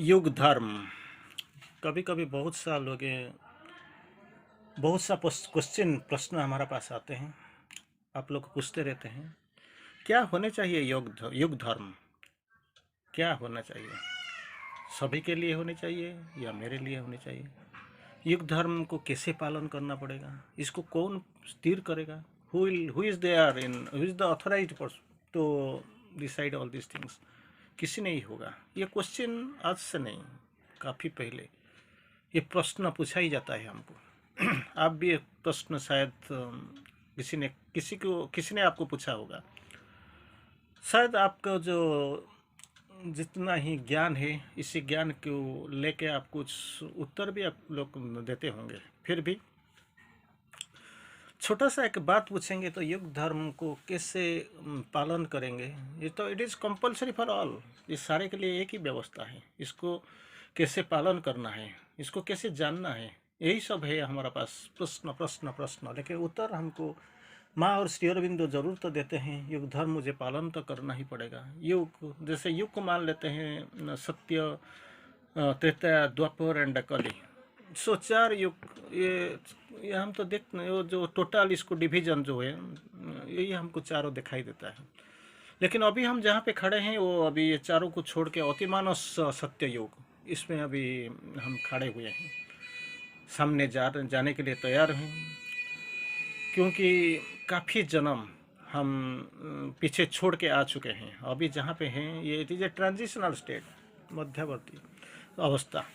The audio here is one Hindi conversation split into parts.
युग धर्म। कभी कभी बहुत सा क्वेश्चन प्रश्न हमारे पास आते हैं। आप लोग पूछते रहते हैं क्या होने चाहिए। युग धर्म क्या होना चाहिए? सभी के लिए होने चाहिए या मेरे लिए होने चाहिए? युग धर्म को कैसे पालन करना पड़ेगा? इसको कौन स्थिर करेगा? Who is there in who is the authorized to decide all this things? किसी नहीं होगा। ये क्वेश्चन आज से नहीं, काफ़ी पहले ये प्रश्न पूछा ही जाता है हमको। आप भी एक प्रश्न शायद किसी ने आपको पूछा होगा। शायद आपका जो जितना ही ज्ञान है, इसी ज्ञान को लेके आप कुछ उत्तर भी आप लोग देते होंगे। फिर भी छोटा सा एक बात पूछेंगे तो युग धर्म को कैसे पालन करेंगे? ये तो it is compulsory for all. इस सारे के लिए एक ही व्यवस्था है। इसको कैसे पालन करना है, इसको कैसे जानना है, यही सब है हमारा पास। प्रश्न प्रश्न प्रश्न, लेकिन उत्तर हमको माँ और श्री अरविंदो जरूर तो देते हैं। युग धर्म मुझे पालन तो करना ही पड़ेगा। युग जैसे युग को मान लेते हैं, सत्य, त्रेता, द्वापर एंड कली। सो चार युग। ये हम तो देख वो जो टोटल इसको डिवीजन जो है, यही हमको चारों दिखाई देता है। लेकिन अभी हम जहाँ पे खड़े हैं वो अभी ये चारों को छोड़ के अतिमानस सत्य युग, इसमें अभी हम खड़े हुए हैं। सामने जाने के लिए तैयार हैं, क्योंकि काफ़ी जन्म हम पीछे छोड़ के आ चुके हैं। अभी जहाँ पे हैं ये it is a transitional state, मध्यवर्ती अवस्था।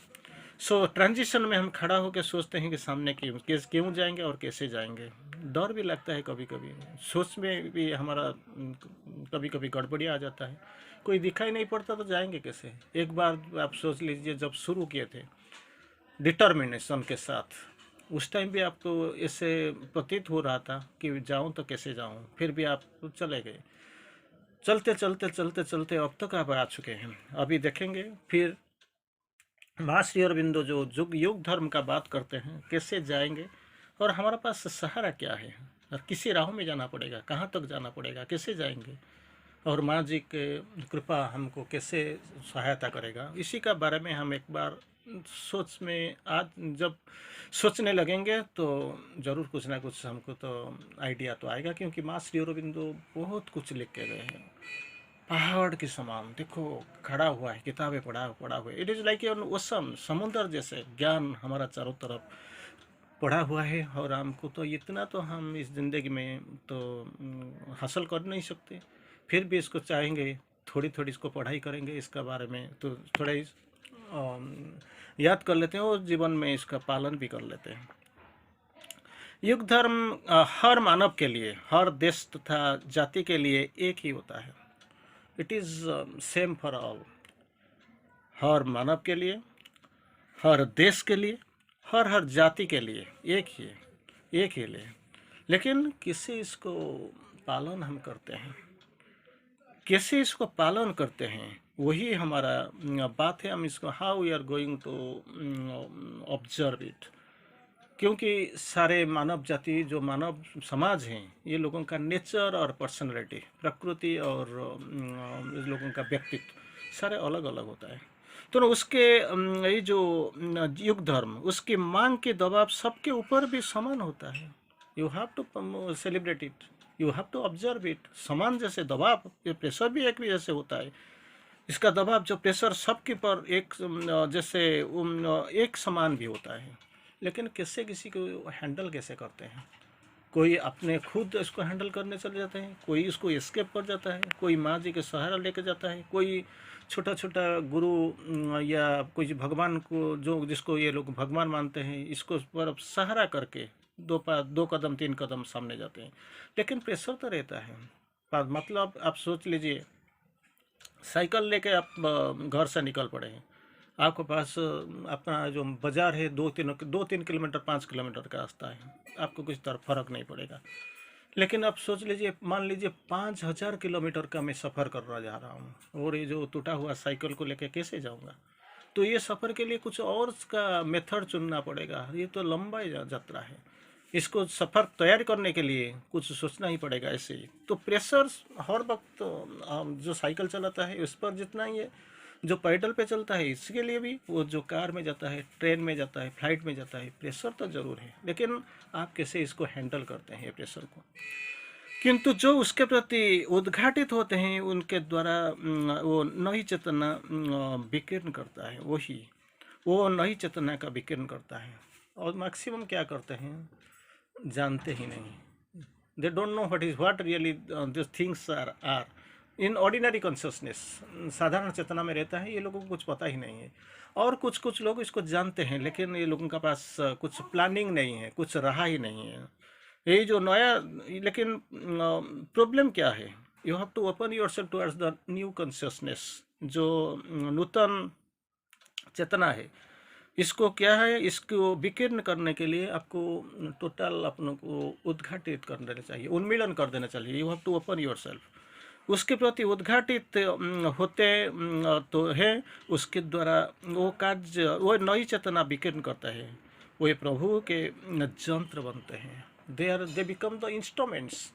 सो ट्रांजिशन में हम खड़ा होकर सोचते हैं कि सामने क्यों जाएंगे और कैसे जाएंगे। डर भी लगता है कभी कभी, सोच में भी हमारा कभी कभी गड़बड़ी आ जाता है। कोई दिखाई नहीं पड़ता तो जाएंगे कैसे? एक बार आप सोच लीजिए, जब शुरू किए थे डिटर्मिनेशन के साथ, उस टाइम भी आपको ऐसे प्रतीत हो रहा था कि जाऊं तो कैसे जाऊं, फिर भी आप चले गए। चलते चलते चलते चलते अब तक आप आ चुके हैं। अभी देखेंगे फिर माँ श्री अरविंदो जो युग धर्म का बात करते हैं, कैसे जाएंगे और हमारे पास सहारा क्या है, और किसी राह में जाना पड़ेगा, कहाँ तक जाना पड़ेगा, कैसे जाएंगे, और माँ जी के कृपा हमको कैसे सहायता करेगा। इसी का बारे में हम एक बार सोच में आज जब सोचने लगेंगे तो ज़रूर कुछ ना कुछ हमको तो आइडिया तो आएगा। क्योंकि माँ श्री अरविंदो बहुत कुछ लिख के गए हैं, पहाड़ के समान। देखो खड़ा हुआ है, किताबें पढ़ा हुआ है। It is like an ocean, समुद्र जैसे ज्ञान हमारा चारों तरफ पढ़ा हुआ है। और हमको तो इतना तो हम इस ज़िंदगी में तो हासिल कर नहीं सकते। फिर भी इसको चाहेंगे, थोड़ी थोड़ी इसको पढ़ाई करेंगे, इसका बारे में तो थोड़ा याद कर लेते हैं और जीवन में इसका पालन भी कर लेते हैं। युग धर्म हर मानव के लिए, हर देश तथा जाति के लिए एक ही होता है। It is same for all. हर मानव के लिए, हर देश के लिए, हर जाति के लिए एक ही है, एक ही ले। लेकिन किसी इसको पालन हम करते हैं, कैसे इसको पालन करते हैं, वही हमारा बात है। हम इसको how we are going to observe it. क्योंकि सारे मानव जाति, जो मानव समाज हैं, ये लोगों का नेचर और पर्सनैलिटी, प्रकृति और इस लोगों का व्यक्तित्व सारे अलग अलग होता है। तो उसके ये जो युग धर्म, उसकी मांग के दबाव सबके ऊपर भी समान होता है। You have to celebrate it, you have to observe it. समान जैसे दबाव, ये प्रेशर भी एक भी जैसे होता है। इसका दबाव जो प्रेशर सबके पर एक जैसे एक समान भी होता है। लेकिन कैसे किसी को हैंडल कैसे करते हैं? कोई अपने खुद इसको हैंडल करने चले जाते हैं, कोई इसको एस्केप कर जाता है, कोई माँ जी के सहारा लेके जाता है, कोई छोटा छोटा गुरु या कोई भगवान को, जो जिसको ये लोग भगवान मानते हैं, इसको पर सहारा करके दो कदम तीन कदम सामने जाते हैं। लेकिन प्रेशर तो रहता है। मतलब आप सोच लीजिए, साइकिल लेके आप घर से निकल पड़े हैं, आपके पास अपना जो बाज़ार है 2-3 किलोमीटर 5 किलोमीटर का रास्ता है, आपको कुछ तरह फर्क नहीं पड़ेगा। लेकिन आप सोच लीजिए, मान लीजिए 5,000 किलोमीटर का मैं सफ़र करना जा रहा हूँ, और ये जो टूटा हुआ साइकिल को लेके कैसे जाऊँगा? तो ये सफ़र के लिए कुछ और का मेथड चुनना पड़ेगा। ये तो लंबा यात्रा है, इसको सफ़र तैयार करने के लिए कुछ सोचना ही पड़ेगा ऐसे ही। तो प्रेशर हर वक्त जो साइकिल चलाता है उस पर जितना ही है, जो पैडल पे चलता है इसके लिए भी, वो जो कार में जाता है, ट्रेन में जाता है, फ्लाइट में जाता है, प्रेशर तो ज़रूर है, लेकिन आप कैसे इसको हैंडल करते हैं ये प्रेशर को। किंतु जो उसके प्रति उद्घाटित होते हैं उनके द्वारा वो नई चेतना विकीर्ण करता है, वो नई चेतना का विकीर्ण करता है। और मैक्सिमम क्या करते हैं, जानते ही नहीं। They don't know what really this things are in ordinary consciousness. साधारण चेतना में रहता है, ये लोगों को कुछ पता ही नहीं है। और कुछ कुछ लोग इसको जानते हैं, लेकिन ये लोगों के पास कुछ प्लानिंग नहीं है, कुछ रहा ही नहीं है। यही जो नया, लेकिन प्रॉब्लम क्या है, you have to open your self towards the new consciousness. जो नूतन चेतना है, इसको क्या है, इसको विकीर्ण करने के लिए आपको टोटल अपनों को उद्घाटित कर देना चाहिए, उन्मीलन कर देना चाहिए। You have to open your self, उसके प्रति उद्घाटित होते तो है, उसके द्वारा वो कार्य, वो नई चेतना विकीर्ण करता है, वो ये प्रभु के यंत्र बनते हैं। They become the instruments.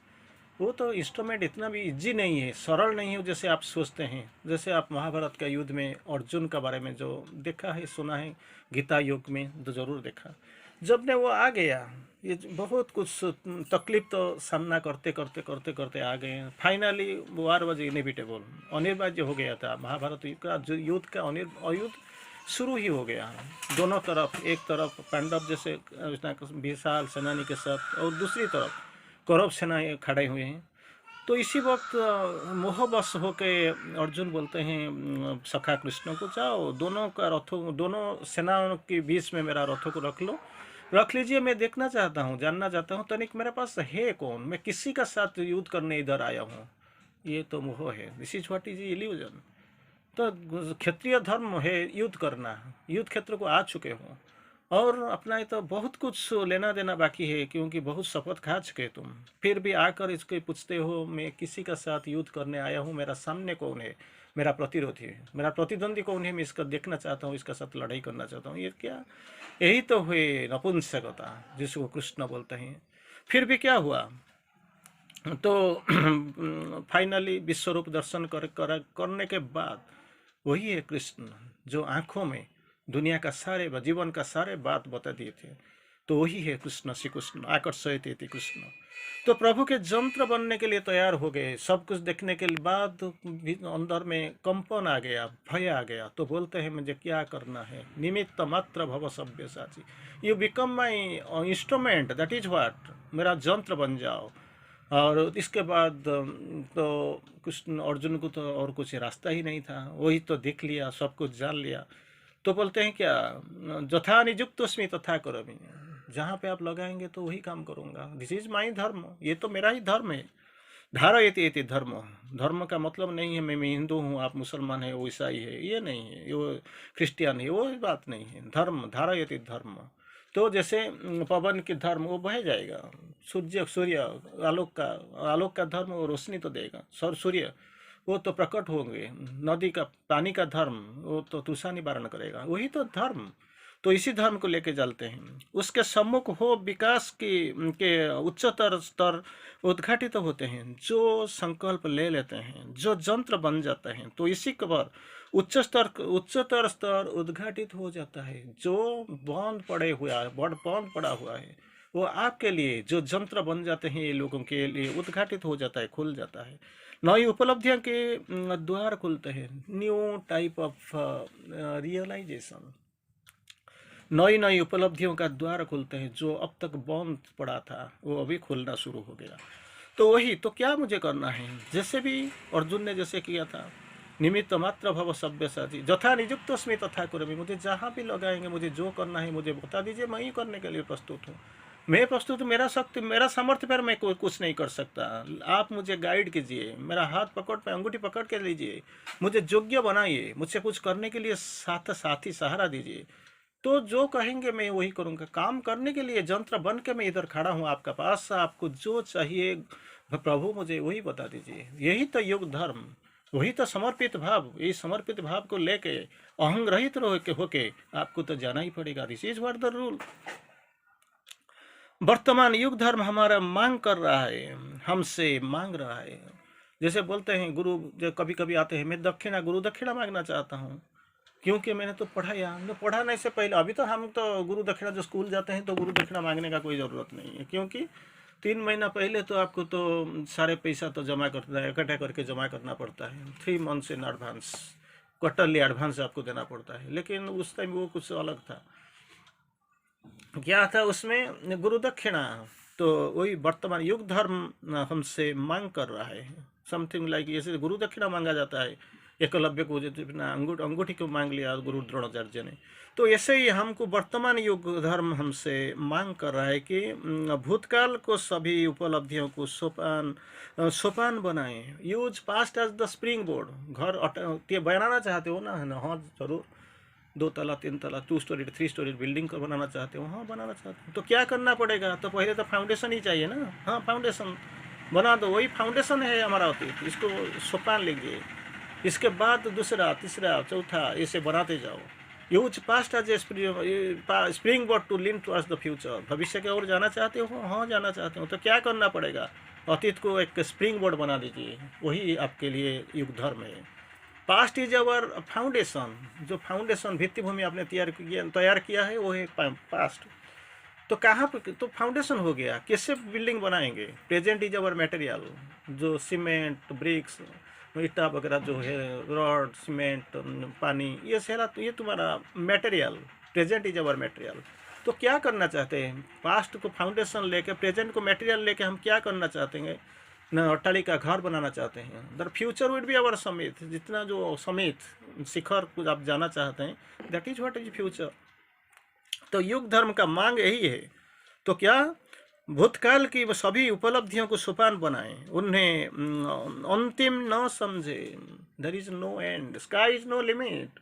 वो तो इंस्ट्रूमेंट इतना भी इजी नहीं है, सरल नहीं है जैसे आप सोचते हैं। जैसे आप महाभारत का युद्ध में अर्जुन के बारे में जो देखा है, सुना है, गीता युग में तो जरूर देखा। जब ने वो आ गया, ये बहुत कुछ तकलीफ तो सामना करते करते करते करते आ गए। फाइनली वार वाज इनएविटेबल, अनिवार्य हो गया था। महाभारत युद्ध का युद्ध शुरू ही हो गया। दोनों तरफ, एक तरफ पांडव जैसे विशाल सेनानी के साथ, और दूसरी तरफ कौरव सेनाएं खड़े हुए हैं। तो इसी वक्त मोहवश होके अर्जुन बोलते हैं सखा कृष्ण को, जाओ दोनों का रथों, दोनों सेनाओं के बीच में मेरा रथों को रख लीजिए। मैं देखना चाहता हूँ, जानना चाहता हूँ तनिक मेरे पास है कौन, मैं किसी का साथ युद्ध करने इधर आया हूँ। ये तो मोह है, this is what is illusion. तो क्षत्रिय धर्म है युद्ध करना, युद्ध क्षेत्र को आ चुके हो, और अपना ये तो बहुत कुछ लेना देना बाकी है, क्योंकि बहुत शपथ खा चुके तुम, फिर भी आकर इसको पूछते हो मैं किसी का साथ युद्ध करने आया हूँ, मेरा सामने कौन है, मेरा प्रतिरोधी है, मेरा प्रतिद्वंदी कौन है, मैं इसका देखना चाहता हूँ, इसका साथ लड़ाई करना चाहता हूँ। ये क्या, यही तो हुए नपुंसकता जिसको कृष्ण बोलते हैं। फिर भी क्या हुआ, तो फाइनली विश्वरूप दर्शन करने के बाद वही है कृष्ण जो आंखों में दुनिया का सारे, जीवन का सारे बात बता दिए थे। तो वही है कृष्ण, श्री कृष्ण आकर्षयते इति कृष्ण। तो प्रभु के यंत्र बनने के लिए तैयार हो गए। सब कुछ देखने के बाद अंदर में कंपन आ गया, भय आ गया। तो बोलते हैं मुझे क्या करना है, निमित्त मात्र भव सव्यसाची, you become my instrument, that is what, मेरा यंत्र बन जाओ। और इसके बाद तो कृष्ण अर्जुन को तो और कुछ रास्ता ही नहीं था, वही तो देख लिया, सब कुछ जान लिया। तो बोलते हैं क्या, जथा निजुक्तोस्मि तथा करोमि, जहाँ पे आप लगाएंगे तो वही काम करूँगा, दिस इज माई धर्म, ये तो मेरा ही धर्म है। धारयति इति धर्म, धर्म का मतलब नहीं है मैं हिंदू हूँ, आप मुसलमान है, वो ईसाई है, ये नहीं है, वो क्रिश्चियन है, वो बात नहीं है। धर्म, धारयति धर्म। तो जैसे पवन की धर्म वो बह जाएगा, सूर्य आलोक का धर्म वो रोशनी तो देगा, सूर्य वो तो प्रकट होंगे, नदी का पानी का धर्म वो तो तुषा निवारण करेगा, वही तो धर्म। तो इसी धर्म को लेके चलते हैं। उसके सम्मुख हो विकास के उच्चतर स्तर उद्घाटित होते हैं, जो संकल्प ले लेते हैं, जो यंत्र बन जाते हैं, तो इसी पर उच्चतर स्तर उद्घाटित हो जाता है। जो बंद पड़ा हुआ है वो आपके लिए जो यंत्र बन जाते हैं, ये लोगों के लिए उद्घाटित हो जाता है, खुल जाता है। नई उपलब्धियों के द्वार खुलते हैं, न्यू टाइप ऑफ रियलाइजेशन, नई नई उपलब्धियों का द्वार खुलते हैं। जो अब तक बंद पड़ा था वो अभी खुलना शुरू हो गया। तो वही तो, क्या मुझे करना है, जैसे भी अर्जुन ने जैसे किया था, निमित्त मात्र भव सव्यसाची जथा निजुक्तोस्मि तथा करोमि, मुझे जहाँ भी लगाएंगे, मुझे जो करना है मुझे बता दीजिए, मैं ही करने के लिए प्रस्तुत हूँ। मैं प्रस्तुत, मेरा शक्ति, मेरा सामर्थ्य पर मैं कुछ नहीं कर सकता, आप मुझे गाइड कीजिए, मेरा हाथ पकड़ पे अंगूठी पकड़ के लीजिए, मुझे योग्य बनाइए, मुझसे कुछ करने के लिए साथी सहारा दीजिए। तो जो कहेंगे मैं वही करूँगा। काम करने के लिए यंत्र बन के मैं इधर खड़ा हूँ आपका पास, आपको जो चाहिए प्रभु मुझे वही बता दीजिए। यही तो युग धर्म, वही तो समर्पित भाव। ये समर्पित भाव को लेके अहंग रहित होके आपको तो जाना ही पड़ेगा। This is what the rule. वर्तमान युग धर्म हमारा मांग कर रहा है, हमसे मांग रहा है, जैसे बोलते हैं गुरु, जो कभी कभी आते हैं, मैं दक्षिणा गुरु दक्षिणा मांगना चाहता हूँ, क्योंकि मैंने तो पढ़ाया, हमने पढ़ाने से पहले, अभी तो हम तो गुरु दक्षिणा जो स्कूल जाते हैं तो गुरु दक्षिणा मांगने का कोई ज़रूरत नहीं है, क्योंकि 3 महीना पहले तो आपको तो सारे पैसा तो जमा करना है, इकट्ठा करके जमा करना पड़ता है, 3 months in advance, quarterly advance आपको देना पड़ता है। लेकिन उस टाइम वो कुछ अलग था, क्या था उसमें, गुरु दक्षिणा। तो वही वर्तमान युग धर्म हमसे मांग कर रहा है, समथिंग लाइक जैसे गुरु दक्षिणा मांगा जाता है, एकलव्य को जो अपना अंगूठी को मांग लिया गुरु द्रोणाचार्य ने, तो ऐसे ही हमको वर्तमान युग धर्म हमसे मांग कर रहा है कि भूतकाल को सभी उपलब्धियों को सोपान बनाएं, use past as the spring board. घर बनाना चाहते हो ना, है ना, हाँ जरूर, 2 तला 3 तला 2 स्टोरी 3 स्टोरी बिल्डिंग को बनाना चाहते हो, हाँ बनाना चाहते हो, तो क्या करना पड़ेगा, तो पहले तो फाउंडेशन ही चाहिए ना, हाँ फाउंडेशन बना दो, वही फाउंडेशन है हमारा अतीत, इसको सोपान लीजिए, इसके बाद दूसरा तीसरा चौथा ऐसे बनाते जाओ। Use past as a spring board to lean towards the future. भविष्य की ओर जाना चाहते हो, हाँ जाना चाहते हो, तो क्या करना पड़ेगा, अतीत को एक स्प्रिंग बोर्ड बना दीजिए, वही आपके लिए युग धर्म है। पास्ट इज अवर फाउंडेशन, जो फाउंडेशन भित्तिभूमि आपने तैयार किया है वो है पास्ट। तो कहाँ पर तो फाउंडेशन हो गया, कैसे बिल्डिंग बनाएंगे, प्रेजेंट इज अवर मटेरियल, जो सीमेंट ब्रिक्स ईटा वगैरह जो है, रॉड सीमेंट पानी, ये सारा तो ये तुम्हारा material, present is our material. तो क्या करना चाहते हैं, पास्ट को फाउंडेशन लेके प्रेजेंट को मटेरियल लेके हम क्या करना चाहते हैं न, अट्टालिका घर बनाना चाहते हैं। The future would be our summit, जितना जो समित शिखर कुछ आप जाना चाहते हैं, that is what is future. तो युग धर्म का मांग यही है। तो क्या भूतकाल की सभी उपलब्धियों को सोपान बनाएं, उन्हें अंतिम न समझे, there is no end, sky is no limit,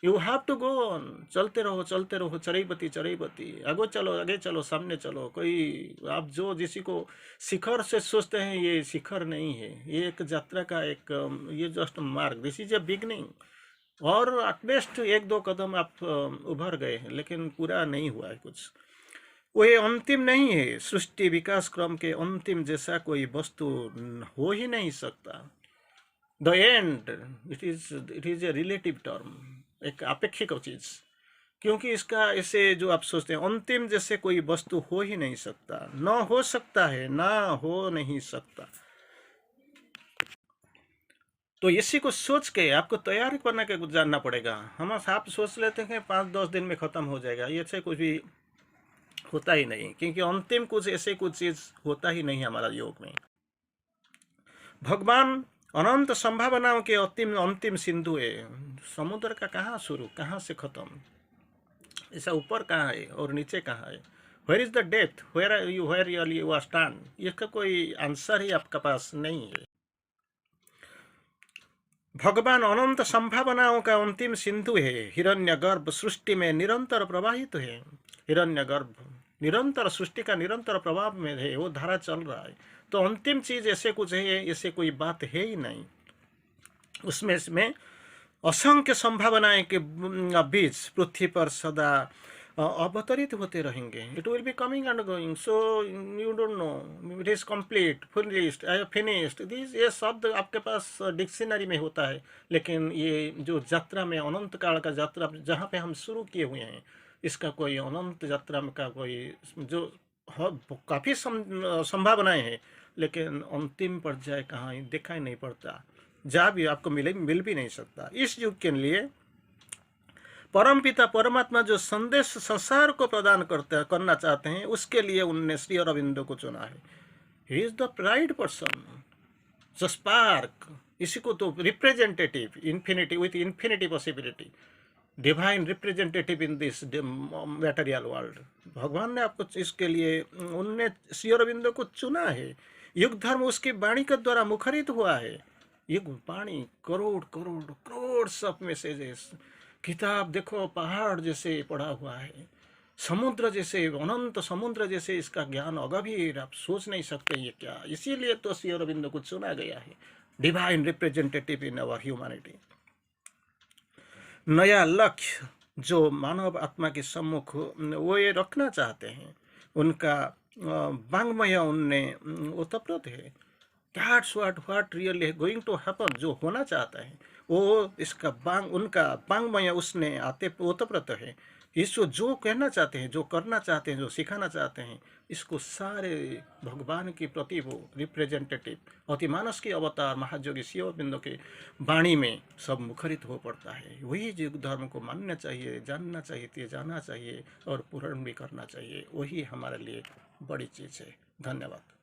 you have to go on, चलते रहो चरईबती चरईबती, आगे चलो सामने चलो। कोई आप जो किसी को शिखर से सोचते हैं, ये शिखर नहीं है, ये एक यात्रा का एक ये जस्ट मार्ग, दिस इज ए बिगनिंग। और एटलीस्ट 1-2 कदम आप उभर गए हैं, लेकिन पूरा नहीं हुआ है कुछ, वो ये अंतिम नहीं है। सृष्टि विकास क्रम के अंतिम जैसा कोई वस्तु हो ही नहीं सकता। The end it is a relative term, एक अपेक्षिक चीज, क्योंकि इसका ऐसे जो आप सोचते हैं अंतिम जैसे कोई वस्तु हो ही नहीं सकता, ना हो सकता है, ना हो नहीं सकता। तो इसी को सोच के आपको तैयारी करने के कुछ जानना पड़ेगा। हम आप सोच लेते हैं 5-10 दिन में खत्म हो जाएगा, ये से कुछ भी होता ही नहीं, क्योंकि अंतिम कुछ ऐसे कुछ चीज होता ही नहीं हमारा योग में। भगवान अनंत संभावनाओं के अंतिम सिंधु है। समुद्र का कहाँ शुरू, कहाँ से खत्म, ऐसा ऊपर कहाँ है और नीचे कहाँ है, where is the death, where you are stand, इसका कोई आंसर ही आपके पास नहीं है। भगवान अनंत संभावनाओं का अंतिम सिंधु है, हिरण्यगर्भ सृष्टि में निरंतर प्रवाहित है। हिरण्यगर्भ निरंतर सृष्टि का निरंतर प्रभाव में है, वो धारा चल रहा है। तो अंतिम चीज ऐसे कुछ है, ऐसे कोई बात है ही नहीं। उसमें असंख्य संभावनाएं के बीच पृथ्वी पर सदा अवतरित होते रहेंगे। It will be coming and going, so you don't know it is complete, finished, I have finished, this ये शब्द आपके पास डिक्शनरी में होता है, लेकिन ये जो यात्रा में अनंत काल का यात्रा जहाँ पे हम शुरू किए हुए हैं, इसका कोई अनंत यात्रा में का कोई जो काफ़ी संभावनाएं हैं, लेकिन अंतिम पर्याय कहाँ दिखाई नहीं पड़ता, जहाँ भी आपको मिल भी नहीं सकता। इस युग के लिए परमपिता परमात्मा जो संदेश संसार को प्रदान करना चाहते हैं, उसके लिए उनने श्री अरविंदो को चुना है। He is the right person, the spark, इसी को तो representative, infinity with infinity possibility, divine representative in this material world. भगवान ने आपको इसके लिए उनने श्री अरविंदो को चुना है। युग धर्म उसकी वाणी के द्वारा मुखरित हुआ है। युग वाणी करोड़ करोड़ करोड़ सब मैसेजेस, किताब देखो पहाड़ जैसे पड़ा हुआ है, समुद्र जैसे, अनंत समुद्र जैसे इसका ज्ञान अगभीर, आप सोच नहीं सकते ये क्या। इसीलिए तो श्री अरविंदो को चुना गया है, डिवाइन रिप्रेजेंटेटिव इन अवर ह्यूमैनिटी। नया लक्ष्य जो मानव आत्मा के सम्मुख वो ये रखना चाहते हैं, उनका वांग्मय उनने ओतप्रोत है। That's what really going to happen, जो होना चाहता है वो इसका बांग, उनका बांगमय उसने आते ओतप्रोत है। ईश्वर जो कहना चाहते हैं, जो करना चाहते हैं, जो सिखाना चाहते हैं, इसको सारे भगवान के प्रति वो रिप्रेजेंटेटिव अतिमानस के अवतार महायोगी शिव अरविंदो के वाणी में सब मुखरित हो पड़ता है। वही युग धर्म को मानना चाहिए, जानना चाहिए, जाना चाहिए और पूर्ण भी करना चाहिए। वही हमारे लिए बड़ी चीज़ है। धन्यवाद।